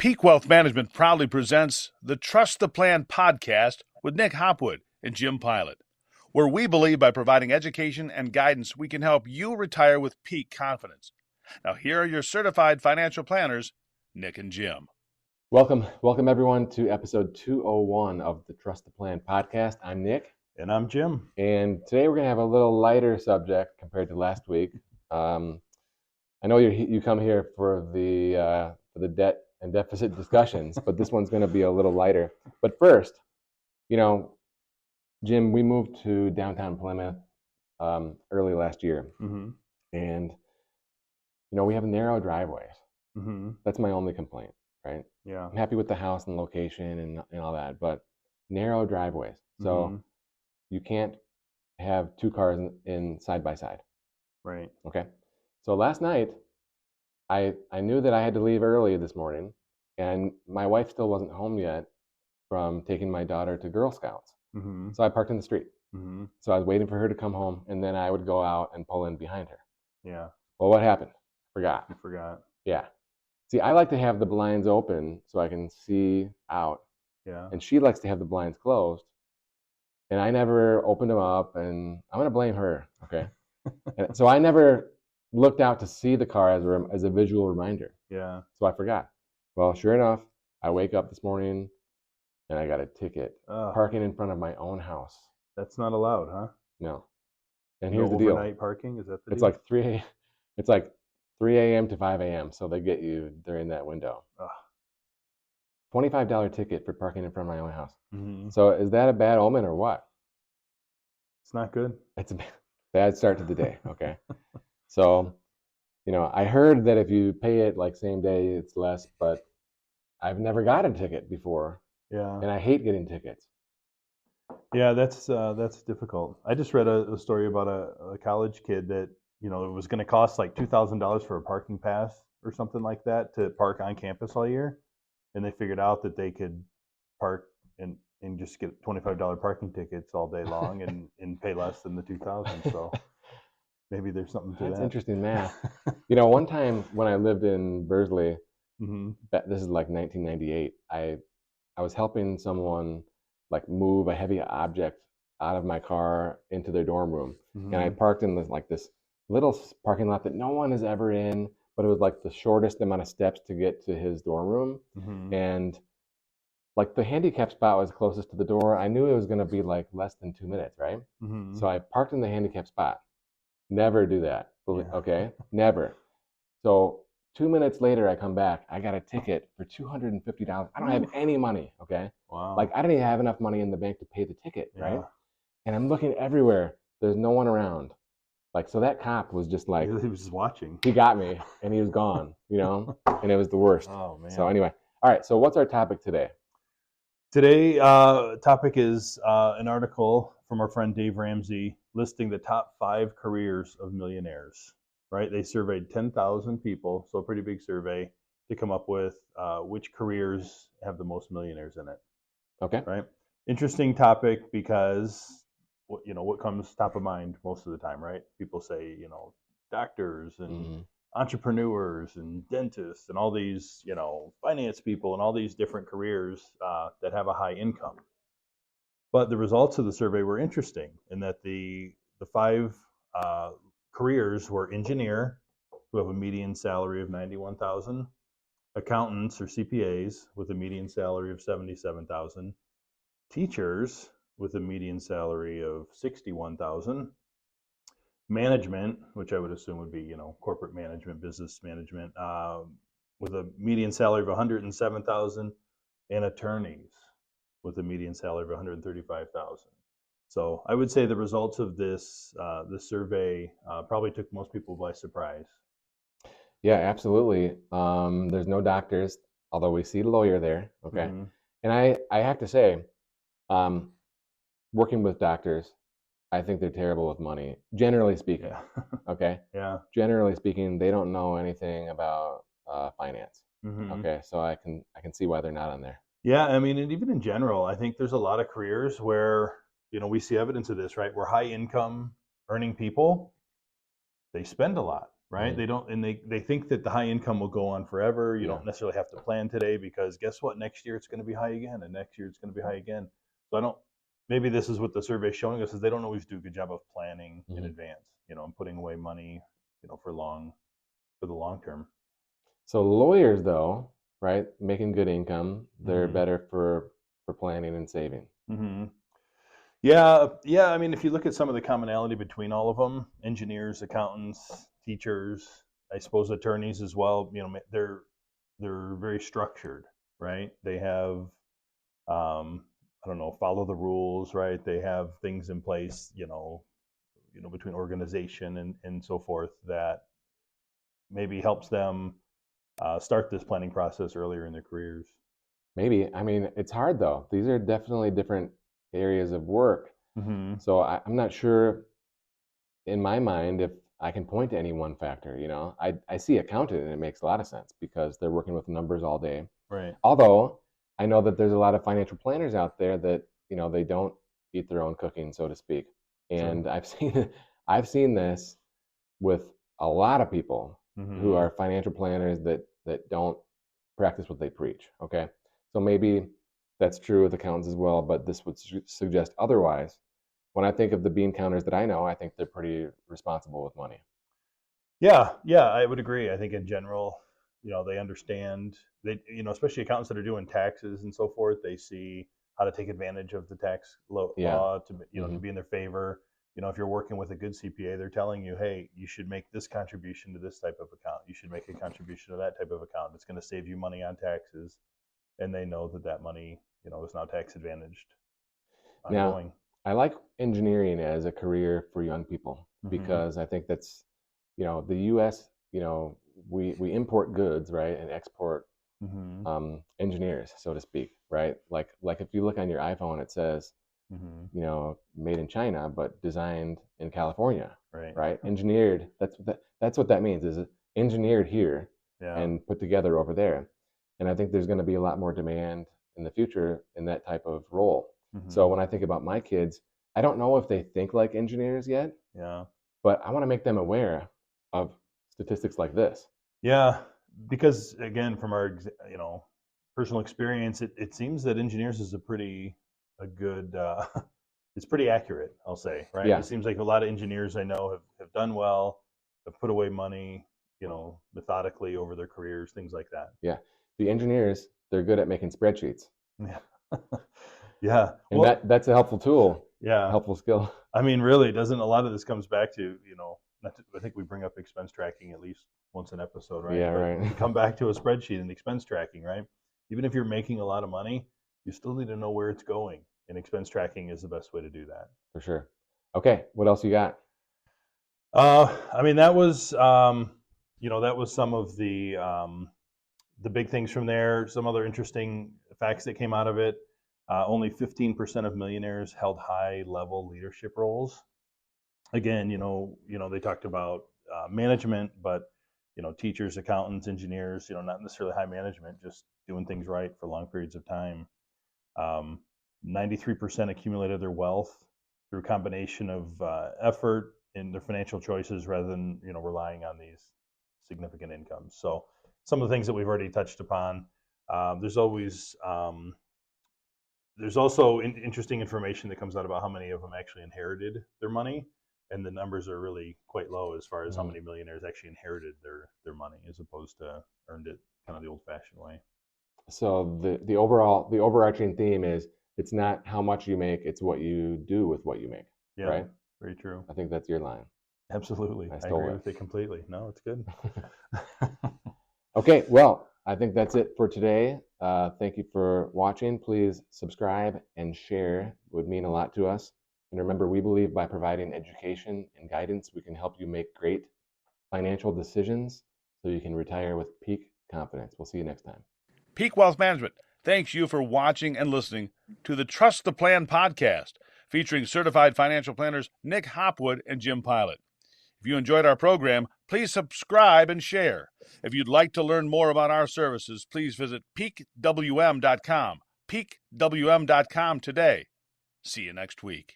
Peak Wealth Management proudly presents the Trust the Plan podcast with Nick Hopwood and Jim Pilat, where we believe by providing education and guidance, we can help you retire with peak confidence. Now, here are your certified financial planners, Nick and Jim. Welcome everyone to episode 201 of the Trust the Plan podcast. I'm Nick. And I'm Jim. And today we're going to have a little lighter subject compared to last week. I know you come here for the debt and deficit discussions, but this one's going to be a little lighter. But first, Jim, we moved to downtown Plymouth early last year. Mm-hmm. And, we have narrow driveways. Mm-hmm. That's my only complaint, right? Yeah. I'm happy with the house and location and all that, but narrow driveways. So you can't have two cars in side by side. Right. Okay. So last night, I knew that I had to leave early this morning, and my wife still wasn't home yet from taking my daughter to Girl Scouts. Mm-hmm. So I parked in the street. Mm-hmm. So I was waiting for her to come home, and then I would go out and pull in behind her. Yeah. Well, what happened? You forgot. Yeah. See, I like to have the blinds open so I can see out. Yeah. And she likes to have the blinds closed. And I never opened them up, and I'm going to blame her, okay? And so I never looked out to see the car as a visual reminder. Yeah. So I forgot. Well, sure enough, I wake up this morning, and I got a ticket parking in front of my own house. That's not allowed, huh? No. And here's the deal. Overnight parking, is that the It's deal? like 3 a.m. to 5 a.m., so they get you during that window. $25 ticket for parking in front of my own house. Mm-hmm. So is that a bad omen or what? It's not good. It's a bad start to the day, okay? So, I heard that if you pay it like same day, it's less, but I've never got a ticket before, Yeah. and I hate getting tickets. Yeah, that's difficult. I just read a story about a college kid that, it was going to cost like $2,000 for a parking pass or something like that to park on campus all year. And they figured out that they could park and just get $25 parking tickets all day long and pay less than the $2,000. So maybe there's something to that. That's interesting math. One time when I lived in Bursley, Mm-hmm. this is like 1998, I was helping someone like move a heavy object out of my car into their dorm room. Mm-hmm. And I parked in this little parking lot that no one is ever in, but it was like the shortest amount of steps to get to his dorm room. Mm-hmm. And like the handicap spot was closest to the door. I knew it was going to be like less than 2 minutes, right? Mm-hmm. So I parked in the handicap spot. Never do that. Yeah. Okay? Never. So 2 minutes later, I come back. I got a ticket for $250. I don't have any money, okay? Wow. Like I didn't even have enough money in the bank to pay the ticket, Yeah. right? And I'm looking everywhere. There's no one around. Like, so that cop was just like, He was just watching. he got me and he was gone, and it was the worst. Oh, man. So anyway, all right. So what's our topic today? Today, topic is an article from our friend Dave Ramsey listing the top 5 careers of millionaires, right? They surveyed 10,000 people, so a pretty big survey, to come up with which careers have the most millionaires in it, Okay. right? Interesting topic because, what comes top of mind most of the time, right? People say, doctors and entrepreneurs and dentists and all these, finance people and all these different careers that have a high income. But the results of the survey were interesting in that the 5 careers were engineer, who have a median salary of $91,000, accountants or CPAs with a median salary of $77,000, teachers with a median salary of $61,000, management, which I would assume would be, corporate management, business management, with a median salary of $107,000, and attorneys with a median salary of $135,000. So I would say the results of this survey probably took most people by surprise. Yeah, absolutely. There's no doctors, although we see a lawyer there. Okay. Mm-hmm. And I have to say, working with doctors, I think they're terrible with money, generally speaking. Yeah. Okay. Yeah. Generally speaking, they don't know anything about finance. Mm-hmm. Okay. So I can see why they're not on there. Yeah, I mean, and even in general, I think there's a lot of careers where, we see evidence of this, right? Where high income earning people, they spend a lot. right? Mhm. They don't, and they think that the high income will go on forever. You Yeah. don't necessarily have to plan today, because guess what? Next year it's going to be high again, and next year it's going to be high again. So I don't. Maybe this is what the survey is showing us, is they don't always do a good job of planning in Mhm. advance. And putting away money, for the long term. So lawyers, though, right, making good income, they're Mhm. better for planning and saving. Mm-hmm. Yeah. I mean, if you look at some of the commonality between all of them, engineers, accountants, teachers, I suppose attorneys as well. They're very structured, right? They have, I don't know, follow the rules, right? They have things in place, between organization and so forth, that maybe helps them start this planning process earlier in their careers. Maybe. I mean, it's hard though. These are definitely different areas of work. Mm-hmm. So I'm not sure in my mind if I can point to any one factor. I see accountant and it makes a lot of sense because they're working with numbers all day. Right. Although I know that there's a lot of financial planners out there that they don't eat their own cooking, so to speak. And True. I've seen this with a lot of people Mm-hmm. who are financial planners that don't practice what they preach. Okay, so maybe that's true with accountants as well, but this would suggest otherwise. When I think of the bean counters that I know, I think they're pretty responsible with money. Yeah, I would agree. I think in general, they understand. They, especially accountants that are doing taxes and so forth, they see how to take advantage of the tax Yeah. law to, Mhm. to be in their favor. If you're working with a good CPA, they're telling you, hey, you should make this contribution to this type of account. You should make a contribution to that type of account. It's going to save you money on taxes, and they know that money, is now tax advantaged Now, ongoing. I like engineering as a career for young people Mhm. because I think that's, the U.S. We import goods, right, and export Mm-hmm. engineers, so to speak, right? Like if you look on your iPhone, it says, Mm-hmm. made in China but designed in California, Right. right? Engineered. That's what that means. Is engineered here Yeah. and put together over there. And I think there's going to be a lot more demand in the future in that type of role. Mm-hmm. So when I think about my kids, I don't know if they think like engineers yet, Yeah. but I want to make them aware of statistics like this. Yeah, because again, from our personal experience, it seems that engineers is a good it's pretty accurate. I'll say, right? Yeah. It seems like a lot of engineers I know have done well, have put away money, methodically over their careers, things like that. Yeah. The engineers, they're good at making spreadsheets. Yeah, yeah. And Well, that's a helpful tool, a yeah. helpful skill. I mean, really, doesn't a lot of this comes back to I think we bring up expense tracking at least once an episode, right? Yeah, But right. we come back to a spreadsheet and expense tracking, right? Even if you're making a lot of money, you still need to know where it's going, and expense tracking is the best way to do that. For sure. Okay, what else you got? I mean, that was that was some of the big things from there. Some other interesting facts that came out of it. Only 15% of millionaires held high-level leadership roles. Again, they talked about management, but teachers, accountants, engineers, not necessarily high management, just doing things right for long periods of time. 93% accumulated their wealth through a combination of effort in their financial choices rather than relying on these significant incomes. So some of the things that we've already touched upon. There's also interesting information that comes out about how many of them actually inherited their money, and the numbers are really quite low as far as how many millionaires actually inherited their money as opposed to earned it kind of the old-fashioned way. So the overarching theme is it's not how much you make, it's what you do with what you make. Yeah, right? Very true. I think that's your line. Absolutely. I stole agree it. with it completely. No, it's good. Okay, well, I think that's it for today. Thank you for watching. Please subscribe and share. It would mean a lot to us. And remember, we believe by providing education and guidance, we can help you make great financial decisions so you can retire with peak confidence. We'll see you next time. Peak Wealth Management thanks you for watching and listening to the Trust the Plan podcast, featuring certified financial planners Nick Hopwood and Jim Pilat. If you enjoyed our program, please subscribe and share. If you'd like to learn more about our services, please visit peakwm.com. peakwm.com today. See you next week.